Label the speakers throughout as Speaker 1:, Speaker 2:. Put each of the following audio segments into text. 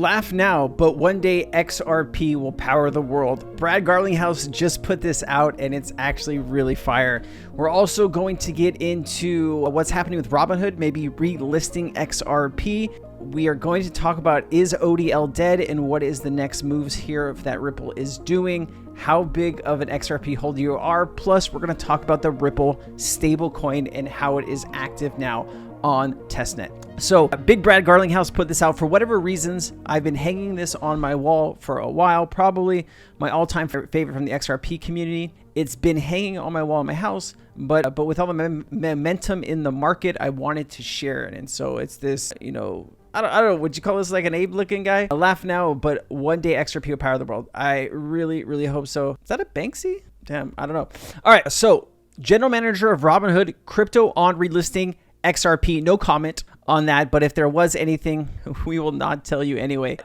Speaker 1: Laugh now, but one day XRP will power the world. Brad Garlinghouse just put this out and it's actually really fire. We're also going to get into what's happening with Robinhood, maybe relisting XRP. We are going to talk about, is ODL dead and what is the next moves here that Ripple is doing, how big of an XRP holder you are. Plus, we're going to talk about the Ripple stablecoin and how it is active now on testnet. So Big Brad Garlinghouse put this out. For whatever reasons, I've been hanging this on my wall for a while, probably my all-time favorite from the XRP community. It's been hanging on my wall in my house, but with all the momentum in the market, I wanted to share it. And so it's this, I don't know, would you call this like an Abe looking guy? I laugh now, but one day XRP will power the world. I really, really hope so. Is that a Banksy? Damn, I don't know. All right, so General Manager of Robinhood, crypto on relisting XRP, no comment on that, but if there was anything, we will not tell you anyway.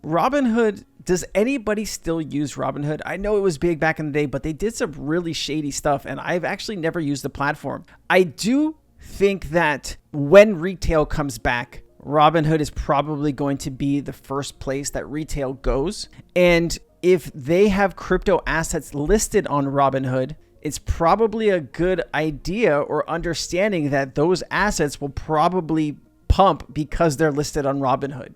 Speaker 1: Robinhood, does anybody still use Robinhood? I know it was big back in the day, but they did some really shady stuff, and I've actually never used the platform. I do think that when retail comes back, Robinhood is probably going to be the first place that retail goes. And if they have crypto assets listed on Robinhood, it's probably a good idea or understanding that those assets will probably pump because they're listed on Robinhood.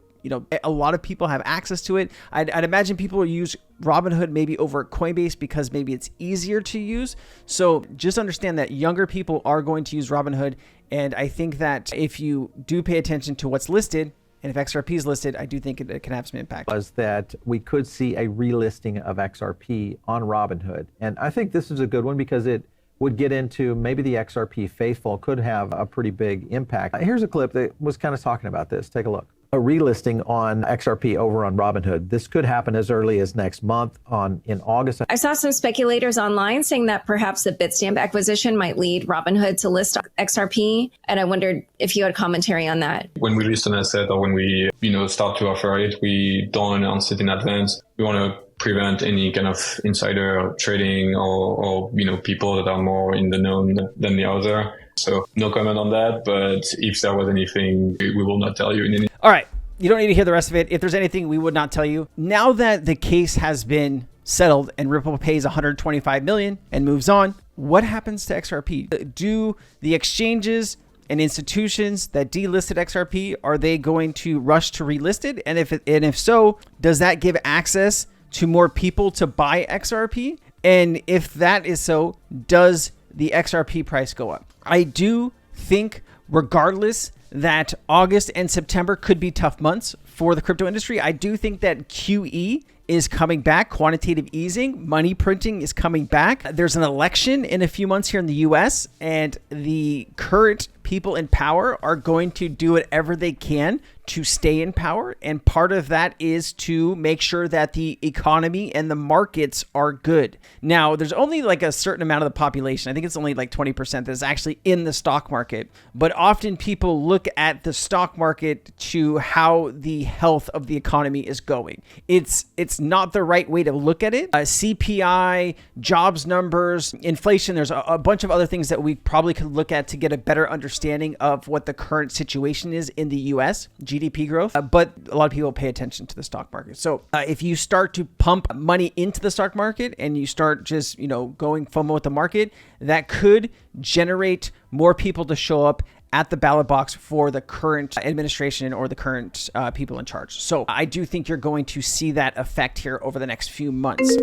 Speaker 1: A lot of people have access to it. I'd imagine people use Robinhood maybe over Coinbase because maybe it's easier to use. So just understand that younger people are going to use Robinhood. And I think that if you do pay attention to what's listed, and if XRP is listed, I do think it can have some impact.
Speaker 2: Was that we could see a relisting of XRP on Robinhood. And I think this is a good one because it would get into maybe the XRP faithful could have a pretty big impact. Here's a clip that was kind of talking about this. Take a look. A relisting on XRP over on Robinhood. This could happen as early as next month in August.
Speaker 3: I saw some speculators online saying that perhaps the Bitstamp acquisition might lead Robinhood to list XRP. And I wondered if you had commentary on that.
Speaker 4: When we list an asset or when we, start to offer it, we don't announce it in advance. We want to prevent any kind of insider trading or people that are more in the known than the other. So no comment on that, but if there was anything, we will not tell you in any.
Speaker 1: All right. You don't need to hear the rest of it. If there's anything, we would not tell you. Now that the case has been settled and Ripple pays $125 million and moves on, what happens to XRP? Do the exchanges and institutions that delisted XRP, are they going to rush to relist it? And if so, does that give access to more people to buy XRP? And if that is so, does the XRP price go up? I do think, regardless, that August and September could be tough months for the crypto industry. I do think that QE is coming back. Quantitative easing, money printing is coming back. There's an election in a few months here in the US, and the current people in power are going to do whatever they can to stay in power. And part of that is to make sure that the economy and the markets are good. Now, there's only like a certain amount of the population. I think it's only like 20% that's actually in the stock market. But often people look at the stock market to how the health of the economy is going. It's not the right way to look at it. CPI, jobs numbers, inflation, there's a bunch of other things that we probably could look at to get a better understanding of what the current situation is in the US, GDP growth, but a lot of people pay attention to the stock market. So if you start to pump money into the stock market and you start just, going FOMO with the market, that could generate more people to show up at the ballot box for the current administration or the current people in charge. So I do think you're going to see that effect here over the next few months.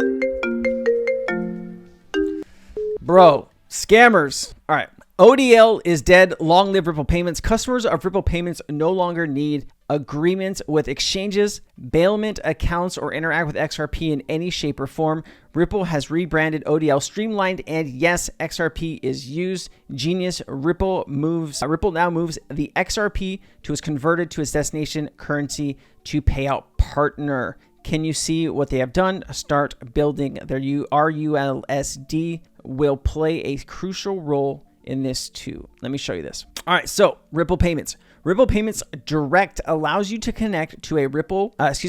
Speaker 1: Bro, scammers. All right. ODL is dead. Long live Ripple Payments. Customers of Ripple Payments no longer need agreements with exchanges, bailment accounts, or interact with XRP in any shape or form. Ripple has rebranded ODL streamlined, and yes, XRP is used. Genius. Ripple now moves the XRP to its converted to its destination currency to payout partner. Can you see what they have done? Start building. Their RL USD will play a crucial role in this too. Let me show you this. All right, so Ripple Payments. Ripple Payments Direct allows you to connect to Ripple as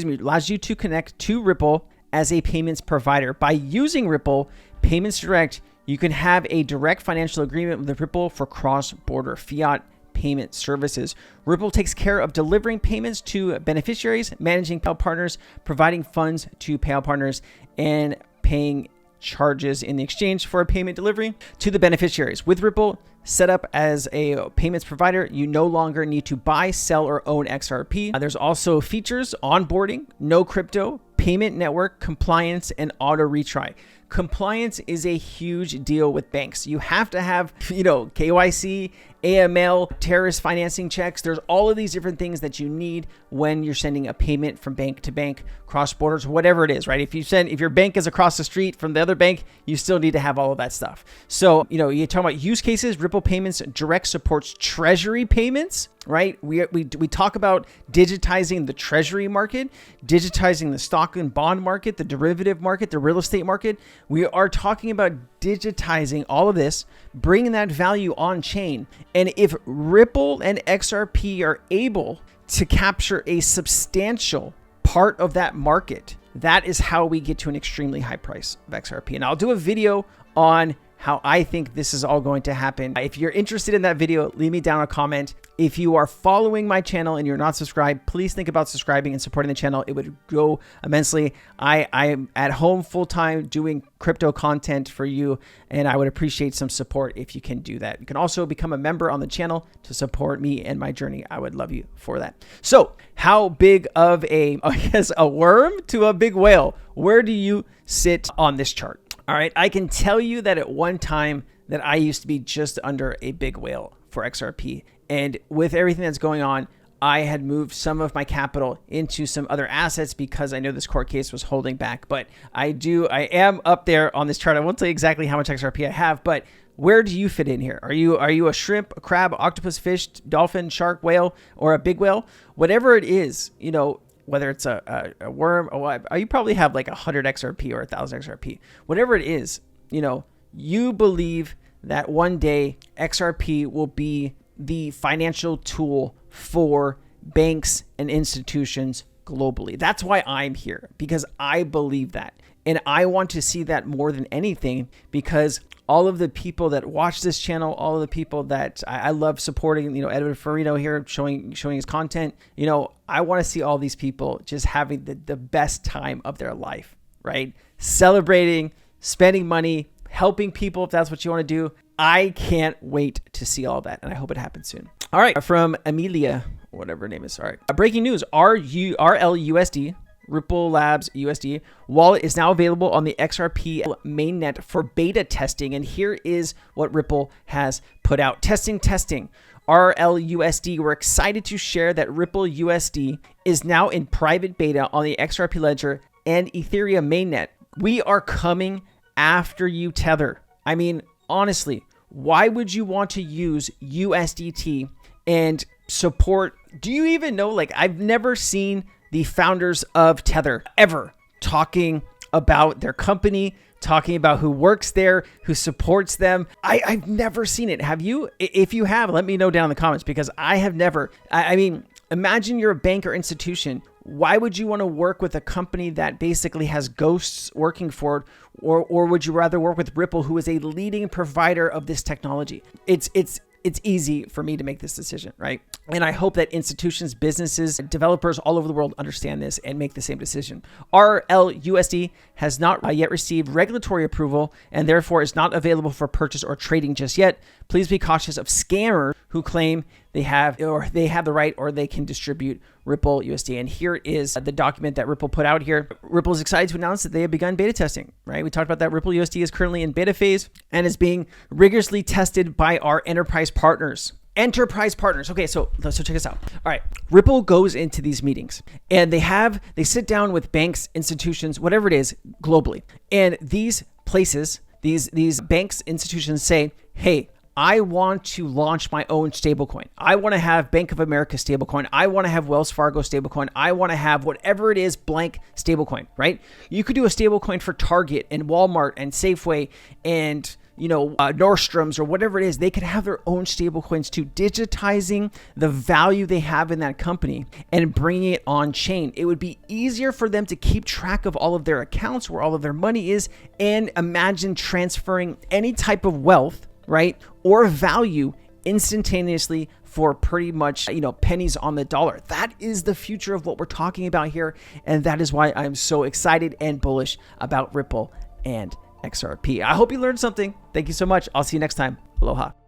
Speaker 1: a payments provider. By using Ripple Payments Direct, you can have a direct financial agreement with Ripple for cross-border fiat payment services. Ripple takes care of delivering payments to beneficiaries, managing payout partners, providing funds to payout partners, and paying charges in the exchange for a payment delivery to the beneficiaries. With Ripple set up as a payments provider, you no longer need to buy, sell, or own XRP. There's also features, onboarding, no crypto, payment network, compliance, and auto retry. Compliance is a huge deal with banks. You have to have, KYC, AML, terrorist financing checks. There's all of these different things that you need when you're sending a payment from bank to bank, cross borders, whatever it is, right? If your bank is across the street from the other bank, you still need to have all of that stuff. So, you talk about use cases. Ripple Payments Direct supports treasury payments, right? We talk about digitizing the treasury market, digitizing the stock and bond market, the derivative market, the real estate market. We are talking about digitizing all of this, bringing that value on chain. And if Ripple and XRP are able to capture a substantial part of that market, that is how we get to an extremely high price of XRP. And I'll do a video on how I think this is all going to happen. If you're interested in that video, leave me down a comment. If you are following my channel and you're not subscribed, please think about subscribing and supporting the channel. It would go immensely. I'm at home full-time doing crypto content for you, and I would appreciate some support if you can do that. You can also become a member on the channel to support me and my journey. I would love you for that. So how big of a worm to a big whale? Where do you sit on this chart? All right, I can tell you that at one time that I used to be just under a big whale for XRP. And with everything that's going on, I had moved some of my capital into some other assets because I know this court case was holding back. But I am up there on this chart. I won't tell you exactly how much XRP I have, but where do you fit in here? Are you a shrimp, a crab, octopus, fish, dolphin, shark, whale, or a big whale? Whatever it is, whether it's a worm or what, you probably have like 100 XRP or 1,000 XRP. Whatever it is, you believe that one day XRP will be the financial tool for banks and institutions globally. That's why I'm here, because I believe that. And I want to see that more than anything, because all of the people that watch this channel, all of the people that I love supporting, Edward Farino here showing his content, I want to see all these people just having the best time of their life, right? Celebrating, spending money, helping people if that's what you want to do. I can't wait to see all that, and I hope it happens soon. All right, from Amelia, whatever her name is. All right, breaking news: RL USD, Ripple Labs USD wallet is now available on the XRP mainnet for beta testing. And here is what Ripple has put out. Testing. RL USD, we're excited to share that Ripple USD is now in private beta on the XRP ledger and Ethereum mainnet. We are coming after you, Tether. I mean, honestly, why would you want to use USDT and support? Do you even know? I've never seen the founders of Tether ever talking about their company, talking about who works there, who supports them. I've never seen it. Have you? If you have, let me know down in the comments, because I have never. I mean, imagine you're a bank or institution. Why would you want to work with a company that basically has ghosts working for it? Or would you rather work with Ripple, who is a leading provider of this technology? It's easy for me to make this decision, right? And I hope that institutions, businesses, developers all over the world understand this and make the same decision. RL USD has not yet received regulatory approval and therefore is not available for purchase or trading just yet. Please be cautious of scammers who claim they have the right or they can distribute Ripple USD. And here is the document that Ripple put out here. Ripple is excited to announce that they have begun beta testing, right? We talked about that. Ripple USD is currently in beta phase and is being rigorously tested by our enterprise partners. Okay, so check this out. All right, Ripple goes into these meetings and they sit down with banks, institutions, whatever it is, globally. And these places, these banks, institutions say, hey, I want to launch my own stablecoin. I want to have Bank of America stablecoin. I want to have Wells Fargo stablecoin. I want to have whatever it is, blank stablecoin, right? You could do a stablecoin for Target and Walmart and Safeway and Nordstrom's or whatever it is. They could have their own stablecoins too, digitizing the value they have in that company and bringing it on chain. It would be easier for them to keep track of all of their accounts, where all of their money is, and imagine transferring any type of wealth, right, or value instantaneously for pretty much, pennies on the dollar. That is the future of what we're talking about here. And that is why I'm so excited and bullish about Ripple and XRP. I hope you learned something. Thank you so much. I'll see you next time. Aloha.